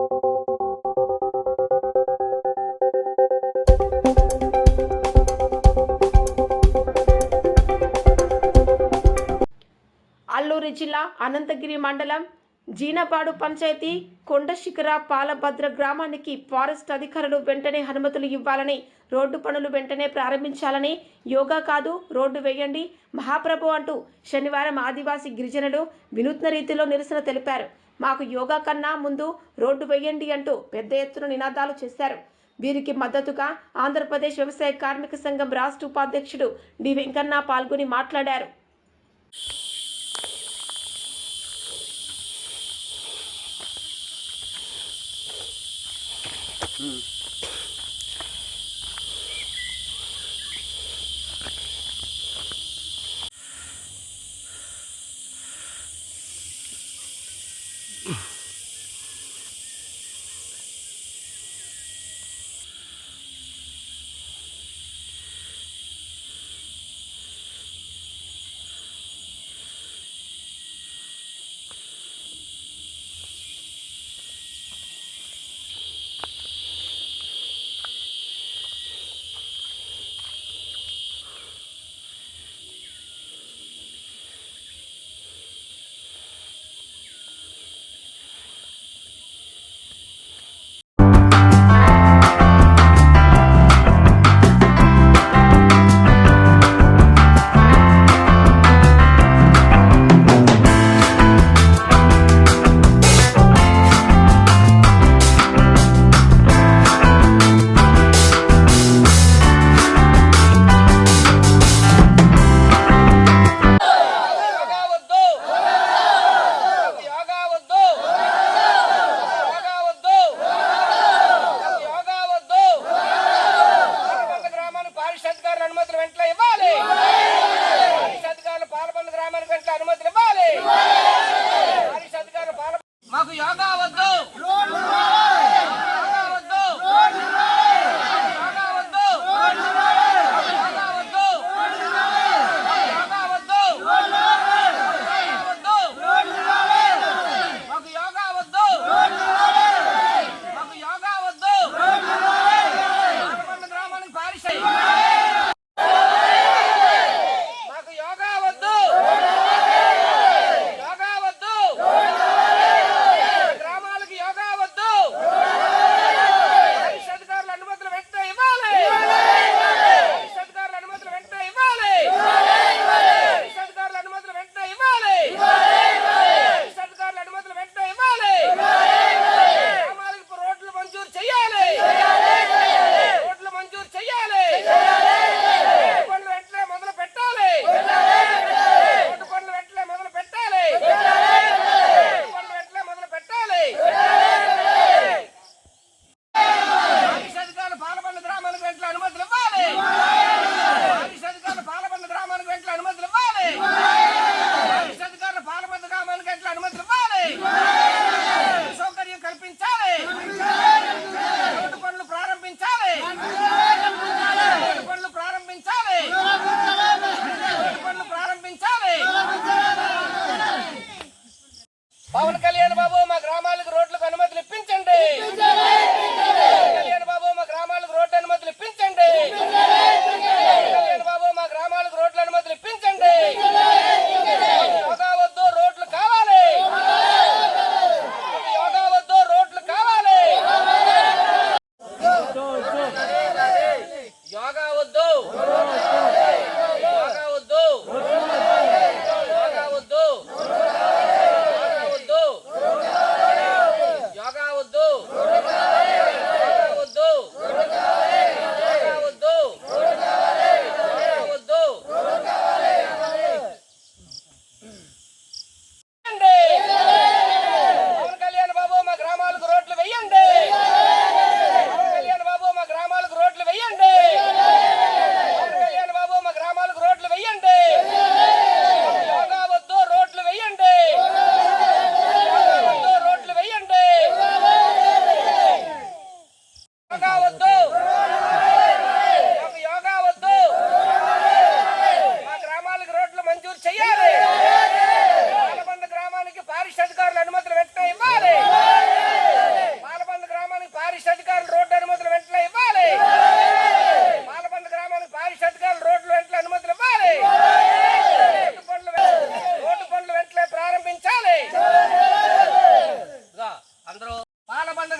అల్లూరి జిల్లా అనంతగిరి మండలం జీనపాడు పంచాయతీ కొండశిఖర పాలభద్ర గ్రామానికి ఫారెస్ట్ అధికారులు వెంటనే అనుమతులు ఇవ్వాలని, రోడ్డు పనులు వెంటనే ప్రారంభించాలని, యోగా కాదు రోడ్డు వేయండి మహాప్రభు అంటూ శనివారం ఆదివాసీ గిరిజనులు వినూత్న రీతిలో నిరసన తెలిపారు. మాకు యోగా కన్నా ముందు రోడ్డు వేయండి అంటూ పెద్ద ఎత్తున నినాదాలు చేశారు. వీరికి మద్దతుగా ఆంధ్రప్రదేశ్ వ్యవసాయ కార్మిక సంఘం రాష్ట్ర ఉపాధ్యక్షుడు డి వెంకన్న పాల్గొని మాట్లాడారు.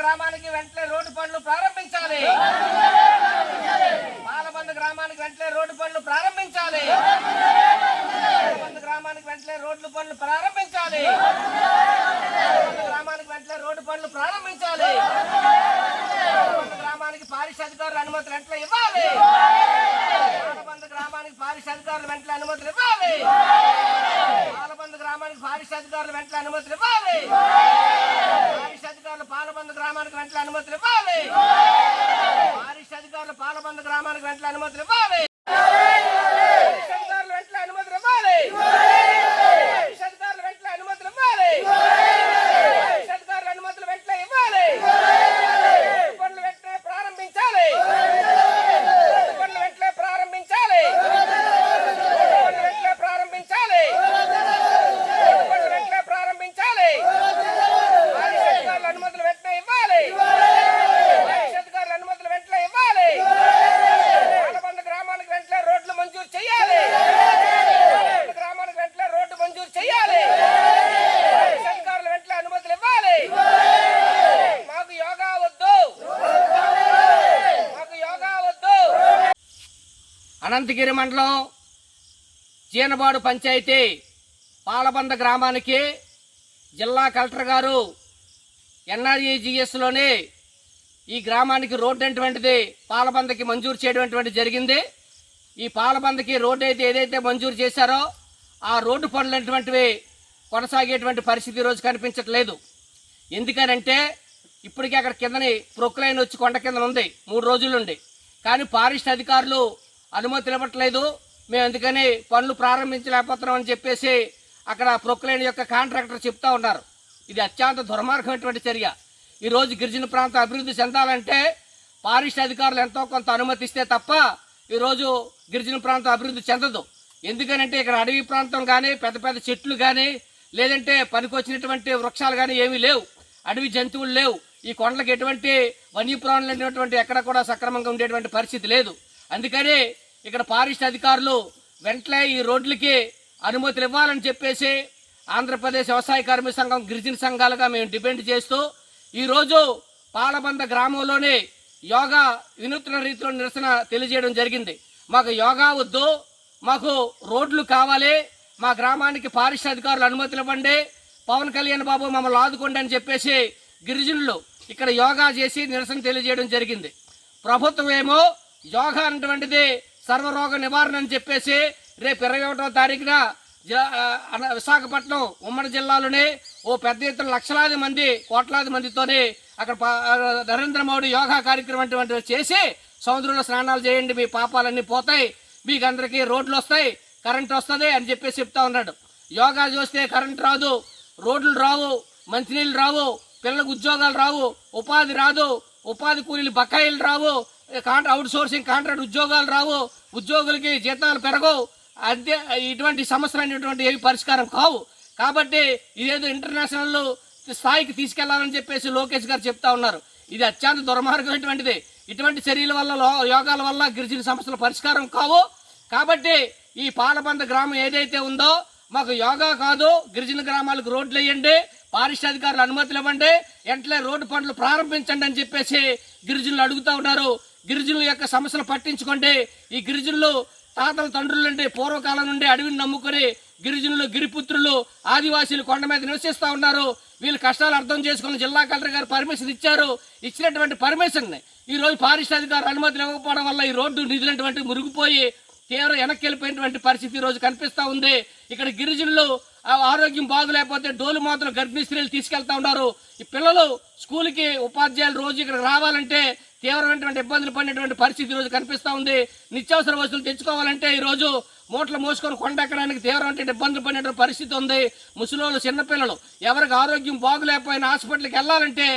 గ్రామానికి వెంటనే రోడ్డు పనులు ప్రారంభించాలి. పాలబంద గ్రామానికి వెంటనే రోడ్డు పనులు ప్రారంభించాలి. పాలబంద గ్రామానికి వెంటనే రోడ్లు పనులు ప్రారంభించాలి. పాలబంద గ్రామానికి వెంటనే రోడ్డు పనులు ప్రారంభించాలి. పాలబంద గ్రామానికి పారిశుద్ధ అధికారుల అనుమతులు వెంటనే ఇవ్వాలి. పాలబంద గ్రామానికి పారిశుద్ధ అధికారులు వెంటనే అనుమతులు ఇవ్వాలి. పాలబంద గ్రామానికి పారిశుద్ధ అధికారులు వెంటనే అనుమతులు ఇవ్వాలి. పారిశుద్ధ అధికారులు పాలబంద గ్రామానికి వెంటనే అనుమతులు ఇవ్వాలి. పారిశుద్ధ అధికారులు పాలబంద గ్రామానికి వెంటనే అనుమతులు ఇవ్వాలి. పారిశుద్ధ అధికారులు వెంటనే అనుమతులు ఇవ్వాలి. పారిశుద్ధ అధికారులు వెంటనే అనుమతులు ఇవ్వాలి. పారిశుద్ధ అధికారులు అనుమతులు వెంటనే ఇవ్వాలి. పనులు వెంటనే ప్రారంభించాలి. పనులు వెంటనే ప్రారంభించాలి. పనులు వెంటనే ప్రారంభించాలి. పనులు వెంటనే ప్రారంభించాలి. పారిశుద్ధ అధికారుల అనుమతులు వెంటనే ఇవ్వాలి. పారిశుద్ధ అధికారుల అనుమతులు వెంటనే ఇవ్వాలి. పాలబంద గ్రామానికి వెంటనే రోడ్లు మంజూరు చేయాలి. పాలబంద గ్రామానికి వెంటనే రోడ్డు మంజూరు చేయాలి. పారిశుద్ధ అధికారుల వెంటనే అనుమతులు ఇవ్వాలి. మాకు యోగా వద్దు. మాకు యోగా వద్దు. అనంతగిరి మండలం జీనబాడు పంచాయతీ పాలబంద గ్రామానికి జిల్లా కలెక్టర్ గారు ఎన్ఆర్ఈజిఎస్లోని ఈ గ్రామానికి రోడ్డు అటువంటిది పాలబందకి మంజూరు చేయడం జరిగింది. ఈ పాలబందకి రోడ్డు అయితే ఏదైతే మంజూరు చేశారో ఆ రోడ్డు పనులు అటువంటివి కొనసాగేటువంటి పరిస్థితి ఈరోజు కనిపించట్లేదు. ఎందుకనంటే ఇప్పటికీ అక్కడ కిందని ప్రొక్లైన్ వచ్చి కొండ కింద ఉంది 3 రోజుల నుండి. కానీ ఫారెస్ట్ అధికారులు అనుమతులు ఇవ్వట్లేదు. మేము అందుకని పనులు ప్రారంభించలేకపోతున్నాం అని చెప్పేసి అక్కడ ప్రొక్లైన్ యొక్క కాంట్రాక్టర్ చెప్తా ఉన్నారు. ఇది అత్యంత దుర్మార్గమైనటువంటి చర్య. ఈరోజు గిరిజన ప్రాంతం అభివృద్ధి చెందాలంటే ఫారెస్ట్ అధికారులు ఎంతో కొంత అనుమతిస్తే తప్ప ఈరోజు గిరిజన ప్రాంతం అభివృద్ధి చెందదు. ఎందుకనంటే ఇక్కడ అడవి ప్రాంతం కానీ పెద్ద పెద్ద చెట్లు కానీ లేదంటే పనికొచ్చినటువంటి వృక్షాలు కానీ ఏమీ లేవు. అడవి జంతువులు లేవు. ఈ కొండలకు ఎటువంటి వన్యప్రాణులు అనేటువంటి ఎక్కడ కూడా సక్రమంగా ఉండేటువంటి పరిస్థితి లేదు. అందుకని ఇక్కడ ఫారెస్ట్ అధికారులు వెంటనే ఈ రోడ్లకి అనుమతులు ఇవ్వాలని చెప్పేసి ఆంధ్రప్రదేశ్ వ్యవసాయ కార్మిక సంఘం గిరిజన సంఘాలుగా మేము డిపెండ్ చేస్తూ ఈరోజు పాలబంద గ్రామంలోనే యోగా వినూత్న రీతిలో నిరసన తెలియజేయడం జరిగింది. మాకు యోగా వద్దు, మాకు రోడ్లు కావాలి, మా గ్రామానికి ఫారెస్ట్ అధికారులు అనుమతులు ఇవ్వండి, పవన్ కళ్యాణ్ బాబు మమ్మల్ని ఆదుకోండి అని చెప్పేసి గిరిజనులు ఇక్కడ యోగా చేసి నిరసన తెలియజేయడం జరిగింది. ప్రభుత్వం ఏమో యోగా అన్నటువంటిది సర్వరోగ నివారణ అని చెప్పేసి రేపు 21వ తారీఖున విశాఖపట్నం ఉమ్మడి జిల్లాలోనే ఓ పెద్ద ఎత్తున లక్షలాది మంది కోట్లాది మందితోనే అక్కడ నరేంద్ర మోడీ యోగా కార్యక్రమం అటువంటివి చేసి సముద్రంలో స్నానాలు చేయండి, మీ పాపాలన్నీ పోతాయి, మీకు అందరికీ రోడ్లు వస్తాయి, కరెంట్ వస్తుంది అని చెప్పేసి చెప్తా ఉన్నాడు. యోగా చూస్తే కరెంట్ రాదు, రోడ్లు రావు, మంచినీళ్ళు రావు, పిల్లలకు ఉద్యోగాలు రావు, ఉపాధి రాదు, ఉపాధి కూలీలు బకాయిలు రావు, అవుట్ సోర్సింగ్ కాంట్రాక్ట్ ఉద్యోగాలు రావు, ఉద్యోగులకి జీతాలు పెరగవు. అంతే ఇటువంటి సమస్యలు అనేటువంటి ఏవి పరిష్కారం కావు. కాబట్టి ఇదేదో ఇంటర్నేషనల్ స్థాయికి తీసుకెళ్లాలని చెప్పేసి లోకేష్ గారు చెప్తా ఉన్నారు. ఇది అత్యంత దుర్మార్గమైనటువంటిది. ఇటువంటి చర్యల వల్ల యోగాల వల్ల గిరిజన సమస్యల పరిష్కారం కావు. కాబట్టి ఈ పాలబంద గ్రామం ఏదైతే ఉందో మాకు యోగా కాదు, గిరిజన గ్రామాలకు రోడ్లు వేయండి, ఫారెస్ట్ అధికారులు అనుమతులు ఇవ్వండి, వెంటనే రోడ్డు పనులు ప్రారంభించండి అని చెప్పేసి గిరిజనులు అడుగుతా ఉన్నారు. గిరిజనుల యొక్క సమస్యలు పట్టించుకోండి. ఈ గిరిజనులు తాతల తండ్రుల నుండి పూర్వకాలం నుండి అడవిని నమ్ముకొని గిరిజనులు గిరిపుత్రులు ఆదివాసీలు కొండ మీద నివసిస్తూ ఉన్నారు. వీళ్ళ కష్టాలు అర్థం చేసుకుని జిల్లా కలెక్టర్ గారు పర్మిషన్ ఇచ్చారు. ఇచ్చినటువంటి పర్మిషన్ ఈ రోజు ఫారెస్ట్ అధికారులు అనుమతులు ఇవ్వకపోవడం వల్ల ఈ రోడ్డు నిధులటువంటి మురిగిపోయి తీవ్ర వెనక్కి వెళ్ళిపోయినటువంటి పరిస్థితి ఈ రోజు కనిపిస్తూ ఉంది. ఇక్కడ గిరిజనులు ఆరోగ్యం బాగులేకపోతే డోలు మాత్రం గర్భిణీ స్త్రీలు తీసుకెళ్తా ఉన్నారు. ఈ పిల్లలు స్కూల్కి ఉపాధ్యాయులు రోజు ఇక్కడ రావాలంటే తీవ్రమైనటువంటి ఇబ్బందులు పడినటువంటి పరిస్థితి ఈరోజు కనిపిస్తూ ఉంది. నిత్యావసర వస్తువులు తెచ్చుకోవాలంటే ఈరోజు మూటలు మోసుకొని కొండ ఎక్కడానికి తీవ్రమైన ఇబ్బందులు పడినటువంటి పరిస్థితి ఉంది. ముసలోళ్ళు, చిన్నపిల్లలు ఎవరికి ఆరోగ్యం బాగులేకపోయినా హాస్పిటల్కి వెళ్ళాలంటే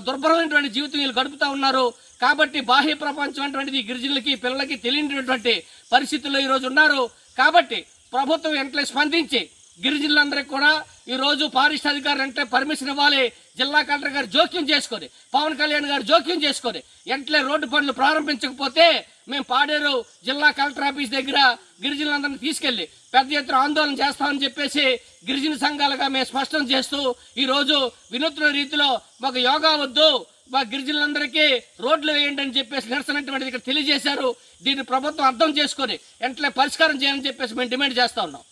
దుర్భరమైనటువంటి జీవితం వీళ్ళు గడుపుతూ ఉన్నారు. కాబట్టి బాహ్య ప్రపంచం అటువంటిది గిరిజనులకి పిల్లలకి తెలియనటువంటి పరిస్థితుల్లో ఈరోజు ఉన్నారు. కాబట్టి ప్రభుత్వం వెంటనే స్పందించి గిరిజనులందరికీ కూడా ఈ రోజు ఫారెస్ట్ అధికారులు అంటే పర్మిషన్ ఇవ్వాలి. జిల్లా కలెక్టర్ గారు జోక్యం చేసుకొని, పవన్ కళ్యాణ్ గారు జోక్యం చేసుకొని వెంటనే రోడ్డు పనులు ప్రారంభించకపోతే మేము పాడేరు జిల్లా కలెక్టర్ ఆఫీస్ దగ్గర గిరిజనులందరినీ తీసుకెళ్లి పెద్ద ఎత్తున ఆందోళన చేస్తామని చెప్పేసి గిరిజన సంఘాలుగా మేము స్పష్టం చేస్తూ ఈ రోజు వినూత్న రీతిలో మాకు యోగా వద్దు, మా గిరిజనులందరికీ రోడ్లు వేయండి అని చెప్పేసి నిరసనటువంటిది ఇక్కడ తెలియజేశారు. దీన్ని ప్రభుత్వం అర్థం చేసుకొని వెంటనే పరిష్కారం చేయాలని చెప్పేసి మేము డిమాండ్ చేస్తా ఉన్నాం.